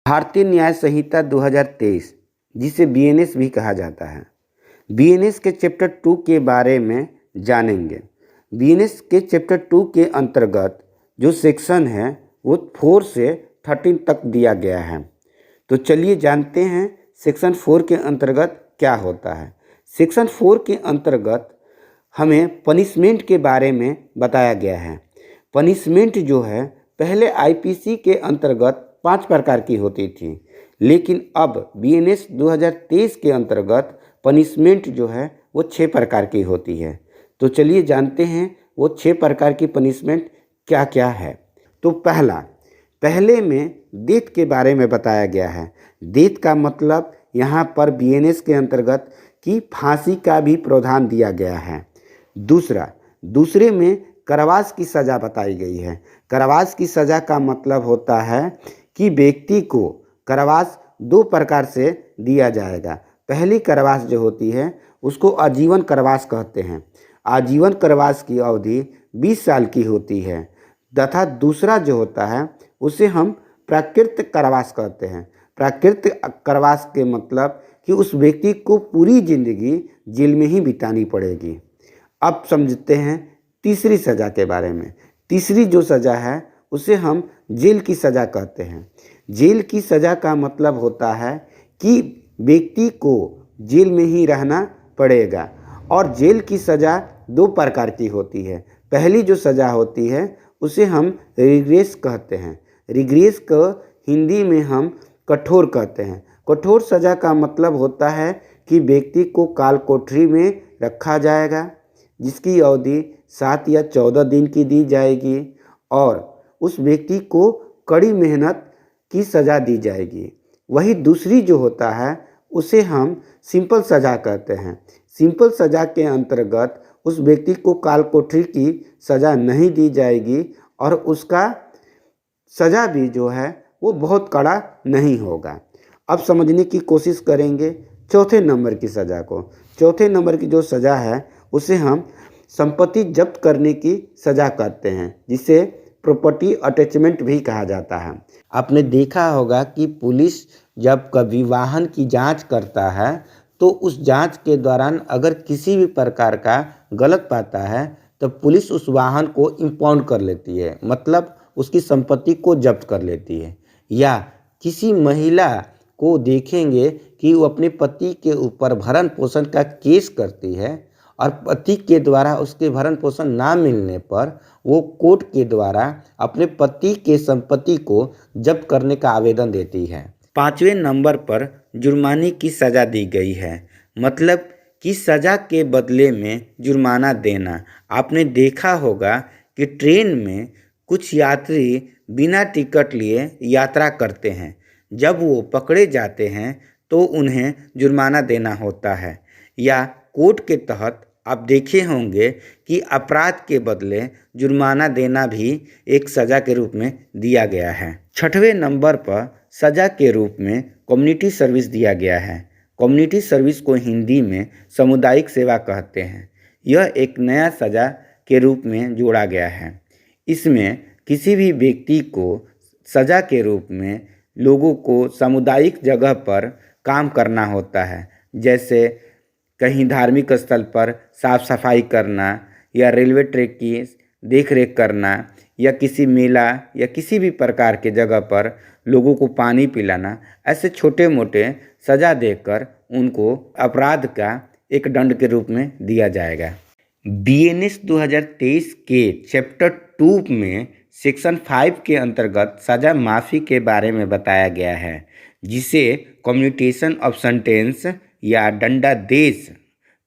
भारतीय न्याय संहिता 2023, जिसे बीएनएस भी कहा जाता है। बीएनएस के चैप्टर 2 के बारे में जानेंगे। बीएनएस के चैप्टर 2 के अंतर्गत जो सेक्शन है वो 4 से 13 तक दिया गया है। तो चलिए जानते हैं सेक्शन 4 के अंतर्गत क्या होता है। सेक्शन 4 के अंतर्गत हमें पनिशमेंट के बारे में बताया गया है। पनिशमेंट जो है पहले आईपीसी के अंतर्गत 5 प्रकार की होती थी, लेकिन अब बीएनएस 2023 के अंतर्गत पनिशमेंट जो है वो 6 प्रकार की होती है। तो चलिए जानते हैं वो 6 प्रकार की पनिशमेंट क्या क्या है। तो पहले में डेथ के बारे में बताया गया है। डेथ का मतलब यहाँ पर बीएनएस के अंतर्गत कि फांसी का भी प्रावधान दिया गया है। दूसरे में कारावास की सज़ा बताई गई है। कारावास की सज़ा का मतलब होता है कि व्यक्ति को कारावास 2 प्रकार से दिया जाएगा। पहली कारावास जो होती है उसको आजीवन कारावास कहते हैं। आजीवन कारावास की अवधि 20 साल की होती है तथा दूसरा जो होता है उसे हम प्राकृतिक कारावास कहते हैं। प्राकृतिक कारावास के मतलब कि उस व्यक्ति को पूरी जिंदगी जेल में ही बितानी पड़ेगी। अब समझते हैं तीसरी सज़ा के बारे में। तीसरी जो सज़ा है उसे हम जेल की सज़ा कहते हैं। जेल की सज़ा का मतलब होता है कि व्यक्ति को जेल में ही रहना पड़ेगा और जेल की सज़ा 2 प्रकार की होती है। पहली जो सज़ा होती है उसे हम रिग्रेस कहते हैं। रिग्रेस को हिंदी में हम कठोर कहते हैं। कठोर सज़ा का मतलब होता है कि व्यक्ति को काल कोठरी में रखा जाएगा, जिसकी अवधि 7 या 14 दिन की दी जाएगी और उस व्यक्ति को कड़ी मेहनत की सज़ा दी जाएगी। वही दूसरी जो होता है उसे हम सिंपल सज़ा कहते हैं। सिंपल सज़ा के अंतर्गत उस व्यक्ति को काल कोठरी की सज़ा नहीं दी जाएगी और उसका सज़ा भी जो है वो बहुत कड़ा नहीं होगा। अब समझने की कोशिश करेंगे चौथे नंबर की सज़ा को। चौथे नंबर की जो सज़ा है उसे हम संपत्ति जब्त करने की सज़ा कहते हैं, जिसे प्रॉपर्टी अटैचमेंट भी कहा जाता है। आपने देखा होगा कि पुलिस जब कभी वाहन की जांच करता है तो उस जांच के दौरान अगर किसी भी प्रकार का गलत पाता है तो पुलिस उस वाहन को इम्पाउंड कर लेती है, मतलब उसकी संपत्ति को जब्त कर लेती है। या किसी महिला को देखेंगे कि वो अपने पति के ऊपर भरण पोषण का केस करती है और पति के द्वारा उसके भरण पोषण ना मिलने पर वो कोर्ट के द्वारा अपने पति के संपत्ति को जब्त करने का आवेदन देती है। 5वें नंबर पर जुर्माने की सज़ा दी गई है, मतलब कि सज़ा के बदले में जुर्माना देना। आपने देखा होगा कि ट्रेन में कुछ यात्री बिना टिकट लिए यात्रा करते हैं। जब वो पकड़े जाते हैं तो उन्हें जुर्माना देना होता है। या कोर्ट के तहत आप देखे होंगे कि अपराध के बदले जुर्माना देना भी एक सज़ा के रूप में दिया गया है। 6वें नंबर पर सज़ा के रूप में कम्युनिटी सर्विस दिया गया है। कम्युनिटी सर्विस को हिंदी में सामुदायिक सेवा कहते हैं। यह एक नया सज़ा के रूप में जोड़ा गया है। इसमें किसी भी व्यक्ति को सज़ा के रूप में लोगों को सामुदायिक जगह पर काम करना होता है, जैसे कहीं धार्मिक स्थल पर साफ सफाई करना या रेलवे ट्रैक की देखरेख करना या किसी मेला या किसी भी प्रकार के जगह पर लोगों को पानी पिलाना। ऐसे छोटे मोटे सज़ा देकर उनको अपराध का एक दंड के रूप में दिया जाएगा। बीएनएस 2023 के चैप्टर 2 में सेक्शन 5 के अंतर्गत सज़ा माफ़ी के बारे में बताया गया है, जिसे कम्यूटेशन ऑफ सेंटेंस या दंडादेश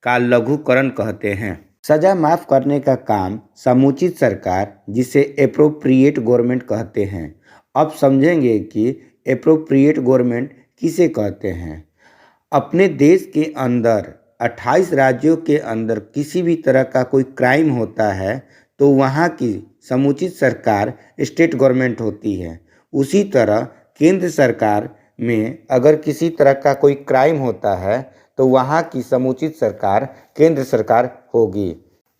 का लघुकरण कहते हैं। सज़ा माफ़ करने का काम समुचित सरकार, जिसे एप्रोप्रिएट गवर्नमेंट कहते हैं। अब समझेंगे कि एप्रोप्रिएट गवर्नमेंट किसे कहते हैं। अपने देश के अंदर 28 राज्यों के अंदर किसी भी तरह का कोई क्राइम होता है तो वहाँ की समुचित सरकार स्टेट गवर्नमेंट होती है। उसी तरह केंद्र सरकार में अगर किसी तरह का कोई क्राइम होता है तो वहाँ की समुचित सरकार केंद्र सरकार होगी।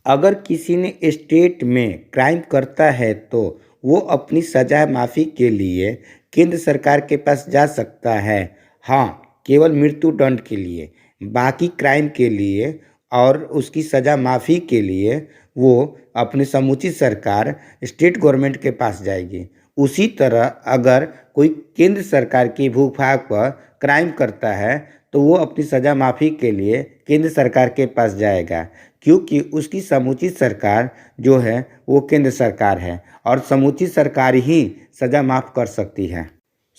अगर किसी ने स्टेट में क्राइम करता है तो वो अपनी सजा माफ़ी के लिए केंद्र सरकार के पास जा सकता है। हाँ, केवल मृत्यु दंड के लिए, बाकी क्राइम के लिए और उसकी सज़ा माफ़ी के लिए वो अपनी समुचित सरकार स्टेट गवर्नमेंट के पास जाएगी। उसी तरह अगर कोई केंद्र सरकार की भूभाग पर क्राइम करता है तो वो अपनी सज़ा माफ़ी के लिए केंद्र सरकार के पास जाएगा, क्योंकि उसकी समुचित सरकार जो है वो केंद्र सरकार है और समुचित सरकार ही सज़ा माफ़ कर सकती है।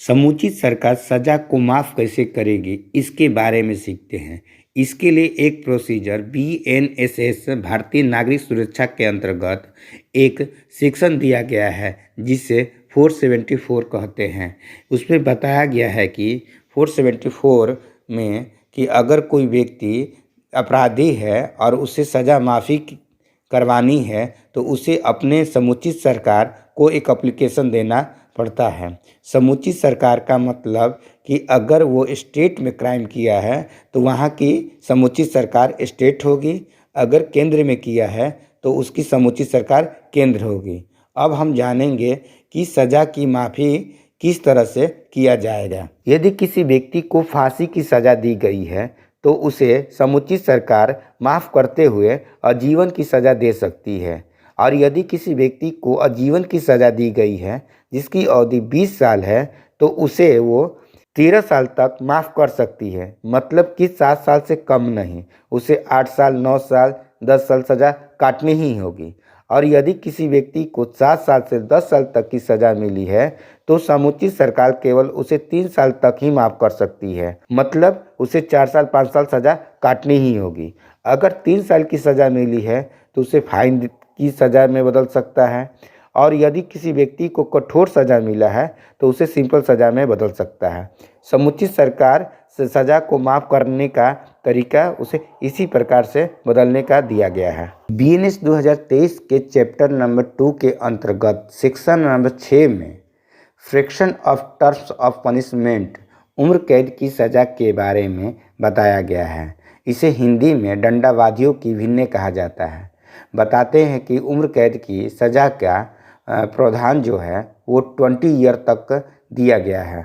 समुचित सरकार सज़ा को माफ़ कैसे करेगी, इसके बारे में सीखते हैं। इसके लिए एक प्रोसीजर BNSS भारतीय नागरिक सुरक्षा के अंतर्गत एक सेक्शन दिया गया है जिसे 474 कहते हैं। उसमें बताया गया है कि 474 में कि अगर कोई व्यक्ति अपराधी है और उसे सज़ा माफ़ी करवानी है तो उसे अपने समुचित सरकार को एक एप्लीकेशन देना पड़ता है। समुचित सरकार का मतलब कि अगर वो स्टेट में क्राइम किया है तो वहाँ की समुचित सरकार स्टेट होगी, अगर केंद्र में किया है तो उसकी समुचित सरकार केंद्र होगी। अब हम जानेंगे कि सज़ा की माफ़ी किस तरह से किया जाएगा। यदि किसी व्यक्ति को फांसी की सज़ा दी गई है तो उसे समुचित सरकार माफ़ करते हुए आजीवन की सज़ा दे सकती है, और यदि किसी व्यक्ति को आजीवन की सज़ा दी गई है जिसकी अवधि 20 साल है तो उसे वो 13 साल तक माफ़ कर सकती है, मतलब कि 7 साल से कम नहीं, उसे 8 साल, 9 साल, 10 साल सज़ा काटनी ही होगी। और यदि किसी व्यक्ति को 7 साल से 10 साल तक की सज़ा मिली है तो समुचित सरकार केवल उसे 3 साल तक ही माफ़ कर सकती है, मतलब उसे 4 साल 5 साल सज़ा काटनी ही होगी। अगर 3 साल की सज़ा मिली है तो उसे फाइन की सज़ा में बदल सकता है, और यदि किसी व्यक्ति को कठोर सज़ा मिला है तो उसे सिंपल सज़ा में बदल सकता है। समुचित सरकार से सज़ा को माफ़ करने का तरीका उसे इसी प्रकार से बदलने का दिया गया है। BNS 2023 के चैप्टर नंबर 2 के अंतर्गत सेक्शन नंबर 6 में fraction of terms of punishment उम्र कैद की सज़ा के बारे में बताया गया है। इसे हिंदी में दंडावधियों की भिन्न कहा जाता है। बताते हैं कि उम्र कैद की सज़ा का प्रावधान जो है वो 20 ईयर तक दिया गया है।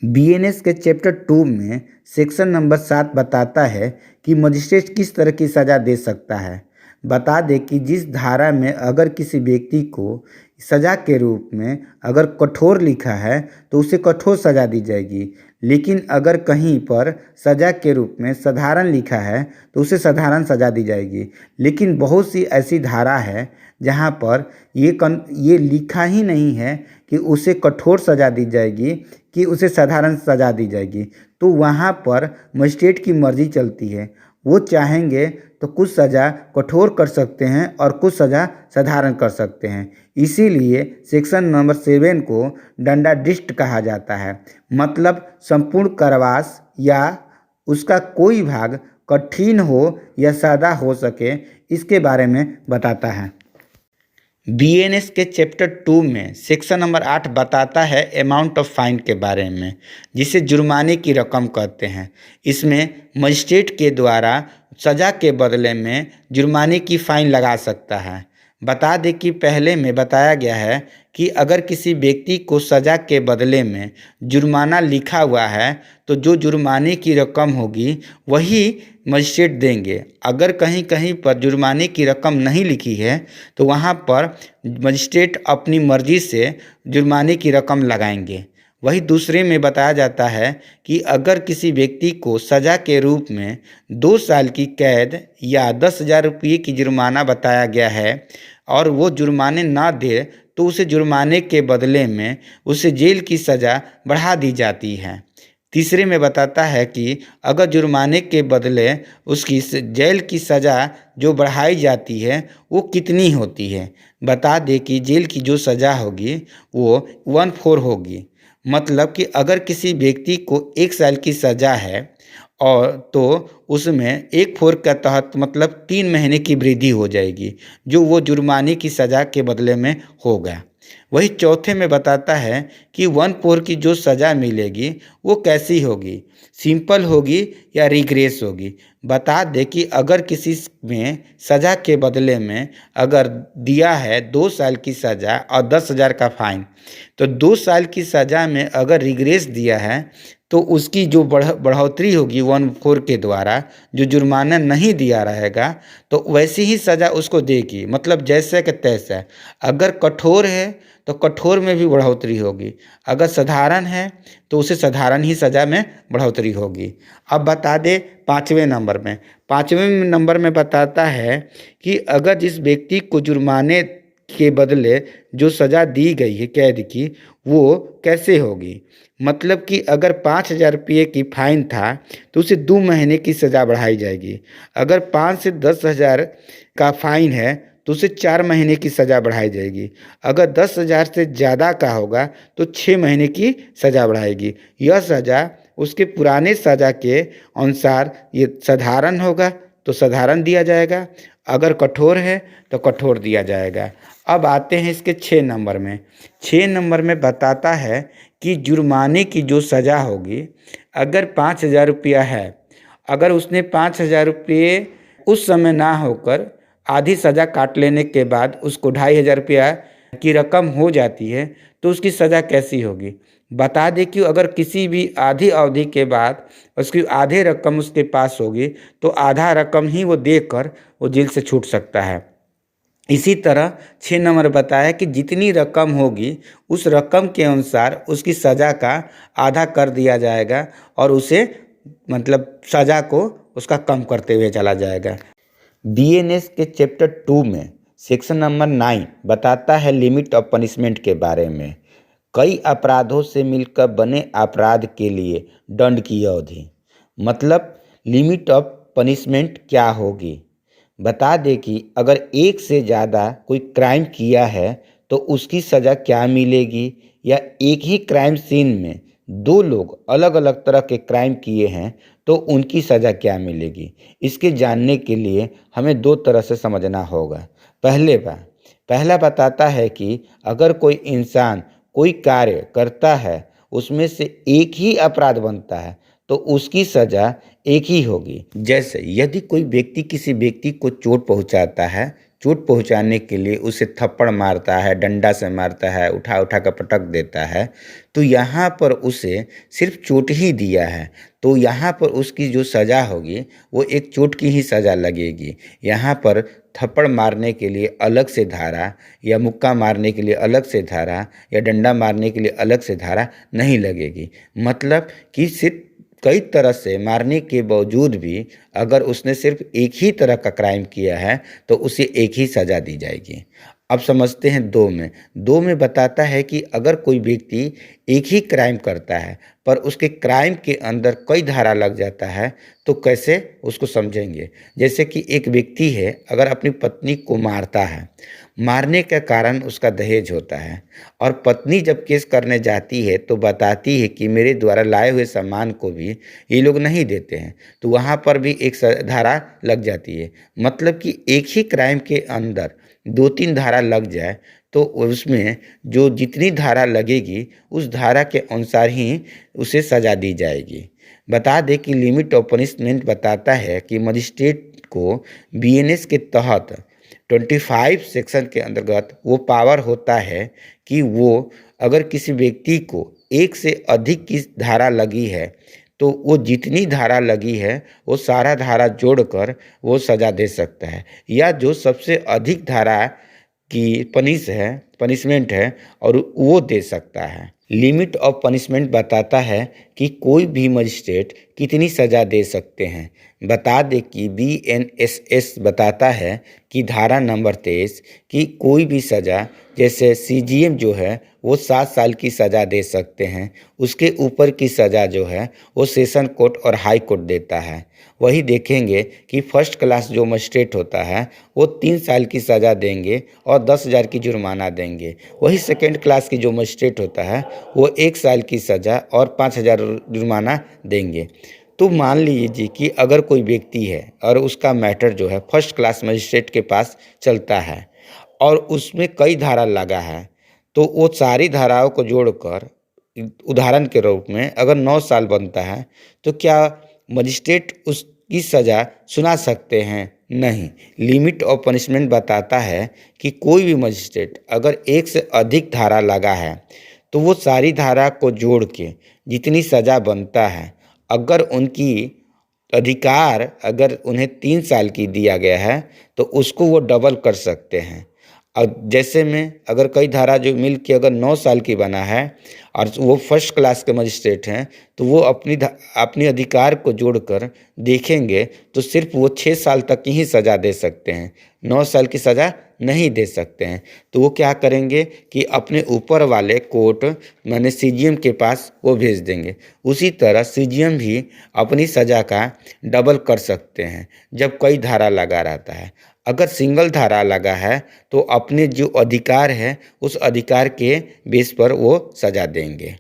BNS के चैप्टर 2 में सेक्शन नंबर 7 बताता है कि मजिस्ट्रेट किस तरह की सज़ा दे सकता है। बता दें कि जिस धारा में अगर किसी व्यक्ति को सज़ा के रूप में अगर कठोर लिखा है तो उसे कठोर सज़ा दी जाएगी, लेकिन अगर कहीं पर सज़ा के रूप में साधारण लिखा है तो उसे साधारण सज़ा दी जाएगी। लेकिन बहुत सी ऐसी धारा है जहाँ पर ये लिखा ही नहीं है कि उसे कठोर सज़ा दी जाएगी कि उसे साधारण सज़ा दी जाएगी, तो वहाँ पर मजिस्ट्रेट की मर्ज़ी चलती है। वो चाहेंगे तो कुछ सज़ा कठोर कर सकते हैं और कुछ सज़ा साधारण कर सकते हैं। इसीलिए सेक्शन नंबर 7 को दंडाधिष्ट कहा जाता है, मतलब संपूर्ण कारावास या उसका कोई भाग कठिन हो या सादा हो सके, इसके बारे में बताता है। BNS के चैप्टर 2 में सेक्शन नंबर 8 बताता है अमाउंट ऑफ फाइन के बारे में, जिसे जुर्माने की रकम कहते हैं। इसमें मजिस्ट्रेट के द्वारा सज़ा के बदले में जुर्माने की फ़ाइन लगा सकता है। बता दें कि पहले में बताया गया है कि अगर किसी व्यक्ति को सज़ा के बदले में जुर्माना लिखा हुआ है तो जो जुर्माने की रकम होगी वही मजिस्ट्रेट देंगे। अगर कहीं कहीं पर जुर्माने की रकम नहीं लिखी है तो वहाँ पर मजिस्ट्रेट अपनी मर्ज़ी से जुर्माने की रकम लगाएंगे। वही दूसरे में बताया जाता है कि अगर किसी व्यक्ति को सज़ा के रूप में 2 साल की कैद या 10,000 रुपये की जुर्माना बताया गया है और वो जुर्माने ना दे तो उसे जुर्माने के बदले में उसे जेल की सज़ा बढ़ा दी जाती है। तीसरे में बताता है कि अगर जुर्माने के बदले उसकी जेल की सज़ा जो बढ़ाई जाती है वो कितनी होती है। बता दें कि जेल की जो सज़ा होगी वो 1/4 होगी, मतलब कि अगर किसी व्यक्ति को 1 साल की सज़ा है और तो उसमें 1/4 के तहत मतलब 3 महीने की वृद्धि हो जाएगी जो वो जुर्माने की सज़ा के बदले में होगा। वही चौथे में बताता है कि 1/4 की जो सज़ा मिलेगी वो कैसी होगी, सिंपल होगी या रिग्रेस होगी। बता दे कि अगर किसी में सज़ा के बदले में अगर दिया है 2 साल की सज़ा और 10,000 का फाइन, तो 2 साल की सज़ा में अगर रिग्रेस दिया है तो उसकी जो बढ़ोतरी होगी 1/4 के द्वारा, जो जुर्माना नहीं दिया रहेगा तो वैसी ही सज़ा उसको देगी, मतलब जैसे कि तैसा। अगर कठोर है तो कठोर में भी बढ़ोतरी होगी, अगर साधारण है तो उसे साधारण ही सज़ा में बढ़ोतरी होगी। अब बता दे 5वें नंबर में, 5वें नंबर में बताता है कि अगर जिस व्यक्ति को जुर्माने के बदले जो सज़ा दी गई है कैद की, वो कैसे होगी। मतलब कि अगर 5,000 रुपये की फाइन था तो उसे 2 महीने की सज़ा बढ़ाई जाएगी। अगर 5 से 10,000 का फाइन है तो उसे 4 महीने की सज़ा बढ़ाई जाएगी। अगर 10,000 से ज़्यादा का होगा तो 6 महीने की सज़ा बढ़ाएगी। यह सज़ा उसके पुराने सज़ा के अनुसार ये साधारण होगा तो साधारण दिया जाएगा, अगर कठोर है तो कठोर दिया जाएगा। अब आते हैं इसके 6 नंबर में। 6 नंबर में बताता है कि जुर्माने की जो सज़ा होगी, अगर 5,000 रुपया है, अगर उसने 5,000 रुपये उस समय ना होकर आधी सज़ा काट लेने के बाद उसको 2,500 रुपया की रकम हो जाती है तो उसकी सज़ा कैसी होगी। बता दें कि अगर किसी भी आधी अवधि के बाद उसकी आधे रकम उसके पास होगी तो आधा रकम ही वो देकर वो जेल से छूट सकता है। इसी तरह 6 नंबर बताया कि जितनी रकम होगी उस रकम के अनुसार उसकी सज़ा का आधा कर दिया जाएगा और उसे मतलब सज़ा को उसका कम करते हुए चला जाएगा। बीएनएस के चैप्टर 2 में सेक्शन नंबर 9 बताता है लिमिट ऑफ पनिशमेंट के बारे में। कई अपराधों से मिलकर बने अपराध के लिए दंड की अवधि, मतलब लिमिट ऑफ पनिशमेंट क्या होगी। बता दे कि अगर एक से ज़्यादा कोई क्राइम किया है तो उसकी सज़ा क्या मिलेगी, या एक ही क्राइम सीन में 2 लोग अलग अलग तरह के क्राइम किए हैं तो उनकी सज़ा क्या मिलेगी। इसके जानने के लिए हमें 2 तरह से समझना होगा। पहला बताता है कि अगर कोई इंसान कोई कार्य करता है उसमें से एक ही अपराध बनता है तो उसकी सज़ा एक ही होगी। जैसे यदि कोई व्यक्ति किसी व्यक्ति को चोट पहुंचाता है, चोट पहुंचाने के लिए उसे थप्पड़ मारता है, डंडा से मारता है, उठा उठा कर पटक देता है, तो यहाँ पर उसे सिर्फ चोट ही दिया है तो यहाँ पर उसकी जो सज़ा होगी वो एक चोट की ही सज़ा लगेगी। यहाँ पर थप्पड़ मारने के लिए अलग से धारा, या मुक्का मारने के लिए अलग से धारा, या डंडा मारने के लिए अलग से धारा नहीं लगेगी। मतलब कि सिर्फ कई तरह से मारने के बावजूद भी अगर उसने सिर्फ एक ही तरह का क्राइम किया है तो उसे एक ही सज़ा दी जाएगी। अब समझते हैं 2 में बताता है कि अगर कोई व्यक्ति एक ही क्राइम करता है पर उसके क्राइम के अंदर कई धारा लग जाता है तो कैसे उसको समझेंगे। जैसे कि एक व्यक्ति है, अगर अपनी पत्नी को मारता है, मारने का कारण उसका दहेज होता है, और पत्नी जब केस करने जाती है तो बताती है कि मेरे द्वारा लाए हुए सामान को भी ये लोग नहीं देते हैं, तो वहाँ पर भी एक धारा लग जाती है। मतलब कि एक ही क्राइम के अंदर 2-3 धारा लग जाए तो उसमें जो जितनी धारा लगेगी उस धारा के अनुसार ही उसे सज़ा दी जाएगी। बता दें कि लिमिट ऑफ पनिशमेंट बताता है कि मजिस्ट्रेट को बीएनएस के तहत 25 सेक्शन के अंतर्गत वो पावर होता है कि वो अगर किसी व्यक्ति को एक से अधिक की धारा लगी है तो वो जितनी धारा लगी है वो सारा धारा जोड़कर वो सज़ा दे सकता है, या जो सबसे अधिक धारा की पनिशमेंट है और वो दे सकता है। लिमिट ऑफ पनिशमेंट बताता है कि कोई भी मजिस्ट्रेट कितनी सज़ा दे सकते हैं। बता दें कि बीएनएसएस बताता है कि धारा नंबर 23 कि कोई भी सज़ा, जैसे सीजीएम जो है वो 7 साल की सज़ा दे सकते हैं, उसके ऊपर की सज़ा जो है वो सेशन कोर्ट और हाई कोर्ट देता है। वही देखेंगे कि फर्स्ट क्लास जो मजिस्ट्रेट होता है वो 3 साल की सज़ा देंगे और 10,000 की जुर्माना देंगे। वही सेकेंड क्लास की जो मजिस्ट्रेट होता है वो 1 साल की सज़ा और 5,000 जुर्माना देंगे। तो मान लीजिए कि अगर कोई व्यक्ति है और उसका मैटर जो है फर्स्ट क्लास मजिस्ट्रेट के पास चलता है और उसमें कई धारा लगा है, तो वो सारी धाराओं को जोड़कर उदाहरण के रूप में अगर 9 साल बनता है तो क्या मजिस्ट्रेट उसकी सज़ा सुना सकते हैं? नहीं। लिमिट ऑफ पनिशमेंट बताता है कि कोई भी मजिस्ट्रेट अगर एक से अधिक धारा लगा है तो वो सारी धारा को जोड़ के जितनी सज़ा बनता है, अगर उनकी अधिकार अगर उन्हें 3 साल की दिया गया है तो उसको वो डबल कर सकते हैं। जैसे में अगर कई धारा जो मिल के अगर 9 साल की बना है और वो फर्स्ट क्लास के मजिस्ट्रेट हैं तो वो अपनी अधिकार को जोड़कर देखेंगे तो सिर्फ वो 6 साल तक की ही सज़ा दे सकते हैं, 9 साल की सज़ा नहीं दे सकते हैं। तो वो क्या करेंगे कि अपने ऊपर वाले कोर्ट माने सीजीएम के पास वो भेज देंगे। उसी तरह सीजीएम भी अपनी सज़ा का डबल कर सकते हैं जब कई धारा लगा रहता है। अगर सिंगल धारा लगा है तो अपने जो अधिकार है उस अधिकार के बेस पर वो सज़ा देंगे।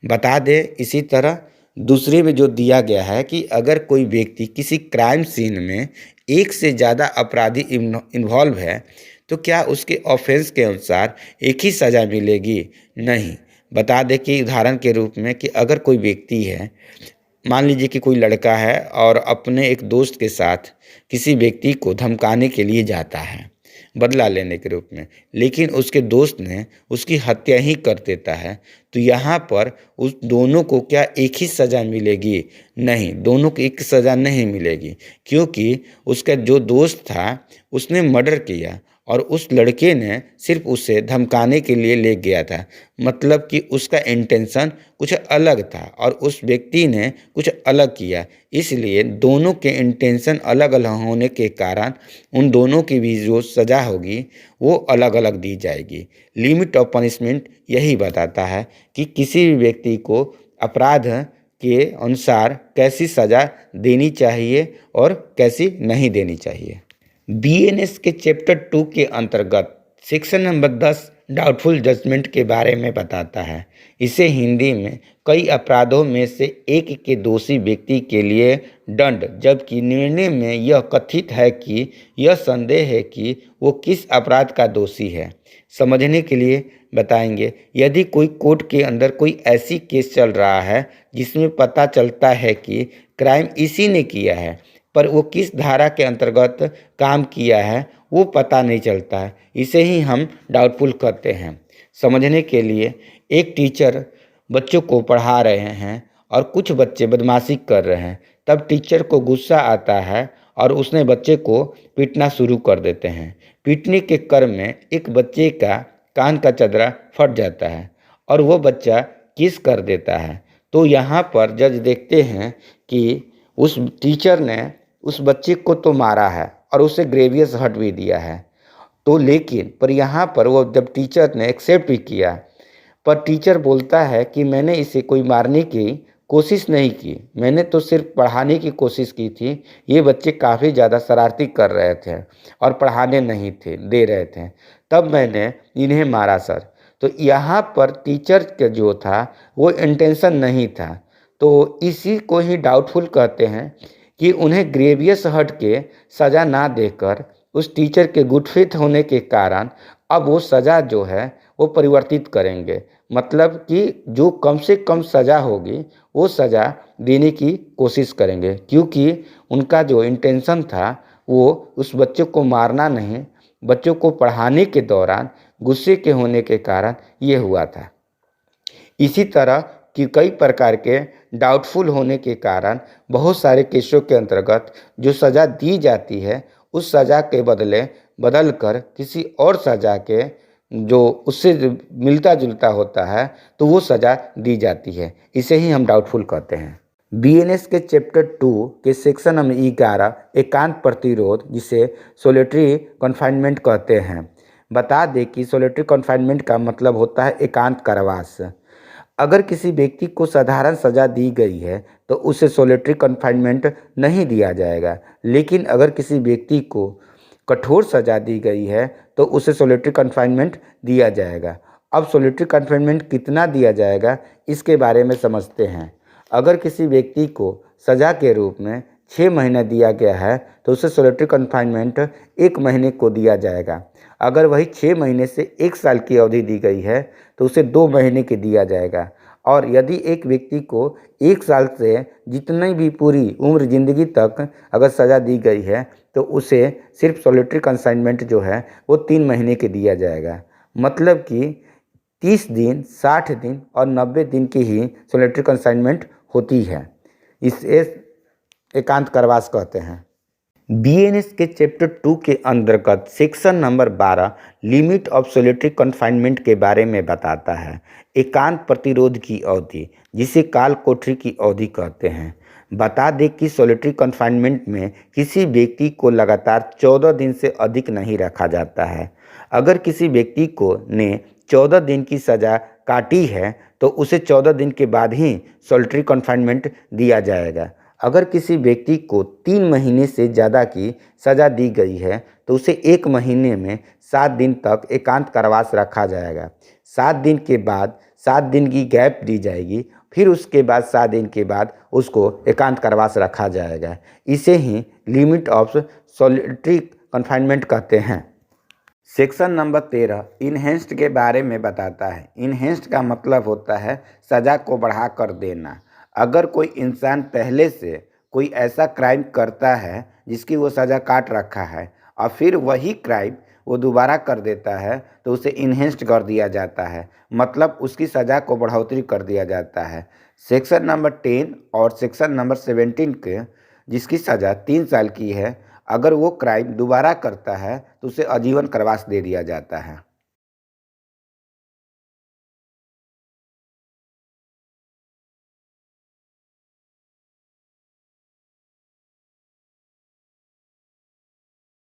बता दें इसी तरह दूसरे में जो दिया गया है कि अगर कोई व्यक्ति किसी क्राइम सीन में एक से ज़्यादा अपराधी इन्वॉल्व है तो क्या उसके ऑफेंस के अनुसार एक ही सज़ा मिलेगी? नहीं। बता दें कि उदाहरण के रूप में कि अगर कोई व्यक्ति है, मान लीजिए कि कोई लड़का है और अपने एक दोस्त के साथ किसी व्यक्ति को धमकाने के लिए जाता है बदला लेने के रूप में, लेकिन उसके दोस्त ने उसकी हत्या ही कर देता है, तो यहाँ पर उस दोनों को क्या एक ही सज़ा मिलेगी? नहीं, दोनों को एक सज़ा नहीं मिलेगी, क्योंकि उसका जो दोस्त था उसने मर्डर किया और उस लड़के ने सिर्फ उसे धमकाने के लिए ले गया था। मतलब कि उसका इंटेंशन कुछ अलग था और उस व्यक्ति ने कुछ अलग किया, इसलिए दोनों के इंटेंशन अलग अलग होने के कारण उन दोनों की भी जो सज़ा होगी वो अलग अलग दी जाएगी। लिमिट ऑफ पनिशमेंट यही बताता है कि किसी भी व्यक्ति को अपराध के अनुसार कैसी सज़ा देनी चाहिए और कैसी नहीं देनी चाहिए। बीएनएस के चैप्टर 2 के अंतर्गत सेक्शन नंबर 10 डाउटफुल जजमेंट के बारे में बताता है। इसे हिंदी में कई अपराधों में से एक के दोषी व्यक्ति के लिए दंड, जबकि निर्णय में यह कथित है कि यह संदेह है कि वो किस अपराध का दोषी है। समझने के लिए बताएंगे, यदि कोई कोर्ट के अंदर कोई ऐसी केस चल रहा है जिसमें पता चलता है कि क्राइम इसी ने किया है पर वो किस धारा के अंतर्गत काम किया है वो पता नहीं चलता है, इसे ही हम डाउटफुल कहते हैं। समझने के लिए, एक टीचर बच्चों को पढ़ा रहे हैं और कुछ बच्चे बदमाशी कर रहे हैं, तब टीचर को गुस्सा आता है और उसने बच्चे को पीटना शुरू कर देते हैं। पीटने के क्रम में एक बच्चे का कान का चदरा फट जाता है और वो बच्चा किस कर देता है। तो यहाँ पर जज देखते हैं कि उस टीचर ने उस बच्चे को तो मारा है और उसे ग्रेवियस हर्ट भी दिया है, तो लेकिन पर यहाँ पर वो जब टीचर ने एक्सेप्ट भी किया, पर टीचर बोलता है कि मैंने इसे कोई मारने की कोशिश नहीं की, मैंने तो सिर्फ पढ़ाने की कोशिश की थी। ये बच्चे काफ़ी ज़्यादा शरारती कर रहे थे और पढ़ाने नहीं थे दे रहे थे, तब मैंने इन्हें मारा सर। तो यहाँ पर टीचर का जो था वो इंटेंशन नहीं था, तो इसी को ही डाउटफुल कहते हैं कि उन्हें ग्रेवियस हर्ट के सज़ा ना देकर उस टीचर के गुड फेथ होने के कारण अब वो सज़ा जो है वो परिवर्तित करेंगे। मतलब कि जो कम से कम सज़ा होगी वो सज़ा देने की कोशिश करेंगे, क्योंकि उनका जो इंटेंशन था वो उस बच्चे को मारना नहीं, बच्चों को पढ़ाने के दौरान गुस्से के होने के कारण ये हुआ था। इसी तरह कि कई प्रकार के डाउटफुल होने के कारण बहुत सारे केसों के अंतर्गत जो सज़ा दी जाती है उस सज़ा के बदले बदल कर किसी और सज़ा के जो उससे मिलता जुलता होता है तो वो सज़ा दी जाती है, इसे ही हम डाउटफुल कहते हैं। बीएनएस के चैप्टर 2 के सेक्शन नंबर 11 एकांत प्रतिरोध, जिसे सोलिटरी कन्फाइनमेंट कहते हैं। बता दें कि सोलिटरी कन्फाइनमेंट का मतलब होता है एकांत कारावास। अगर किसी व्यक्ति को साधारण सज़ा दी गई है तो उसे सोलिटरी कन्फाइनमेंट नहीं दिया जाएगा, लेकिन अगर किसी व्यक्ति को कठोर सज़ा दी गई है तो उसे सोलिटरी कन्फाइनमेंट दिया जाएगा। अब सोलिटरी कन्फाइनमेंट कितना दिया जाएगा इसके बारे में समझते हैं। अगर किसी व्यक्ति को सज़ा के रूप में 6 महीना दिया गया है तो उसे सॉलिटरी कन्फाइनमेंट 1 महीने को दिया जाएगा। अगर वही 6 महीने से 1 साल की अवधि दी गई है तो उसे 2 महीने के दिया जाएगा। और यदि एक व्यक्ति को 1 साल से जितनी भी पूरी उम्र ज़िंदगी तक अगर सज़ा दी गई है तो उसे सिर्फ सॉलिटरी कंसाइनमेंट जो है वो 3 महीने के दिया जाएगा। मतलब कि 30 दिन, 60 दिन और 90 दिन की ही सॉलिटरी कंसाइनमेंट होती है। इसे एकांत कारावास कहते हैं। बीएनएस के चैप्टर 2 के अंतर्गत section number 12 limit of solitary confinement के बारे में बताता है। एकांत प्रतिरोध की अवधि, जिसे काल कोठरी की अवधि कहते हैं। बता दें कि सॉलिटरी कन्फाइनमेंट में किसी व्यक्ति को लगातार 14 दिन से अधिक नहीं रखा जाता है। अगर किसी व्यक्ति को ने 14 दिन की सज़ा काटी है तो उसे 14 दिन के बाद ही सॉलिटरी कन्फाइनमेंट दिया जाएगा। अगर किसी व्यक्ति को 3 महीने से ज़्यादा की सज़ा दी गई है तो उसे 1 महीने में 7 दिन तक एकांत कारावास रखा जाएगा। 7 दिन के बाद 7 दिन की गैप दी जाएगी, फिर उसके बाद 7 दिन के बाद उसको एकांत कारावास रखा जाएगा। इसे ही लिमिट ऑफ सॉलिटरी कन्फाइनमेंट कहते हैं। सेक्शन नंबर 13 इन्हेंस्ड के बारे में बताता है। इन्हेंस्ड का मतलब होता है सज़ा को बढ़ा कर देना। अगर कोई इंसान पहले से कोई ऐसा क्राइम करता है जिसकी वो सज़ा काट रखा है और फिर वही क्राइम वो दोबारा कर देता है तो उसे इन्हेंस्ड कर दिया जाता है, मतलब उसकी सज़ा को बढ़ोतरी कर दिया जाता है। सेक्शन नंबर 10 और सेक्शन नंबर 17 के जिसकी सज़ा 3 साल की है, अगर वो क्राइम दोबारा करता है तो उसे आजीवन कारावास दे दिया जाता है।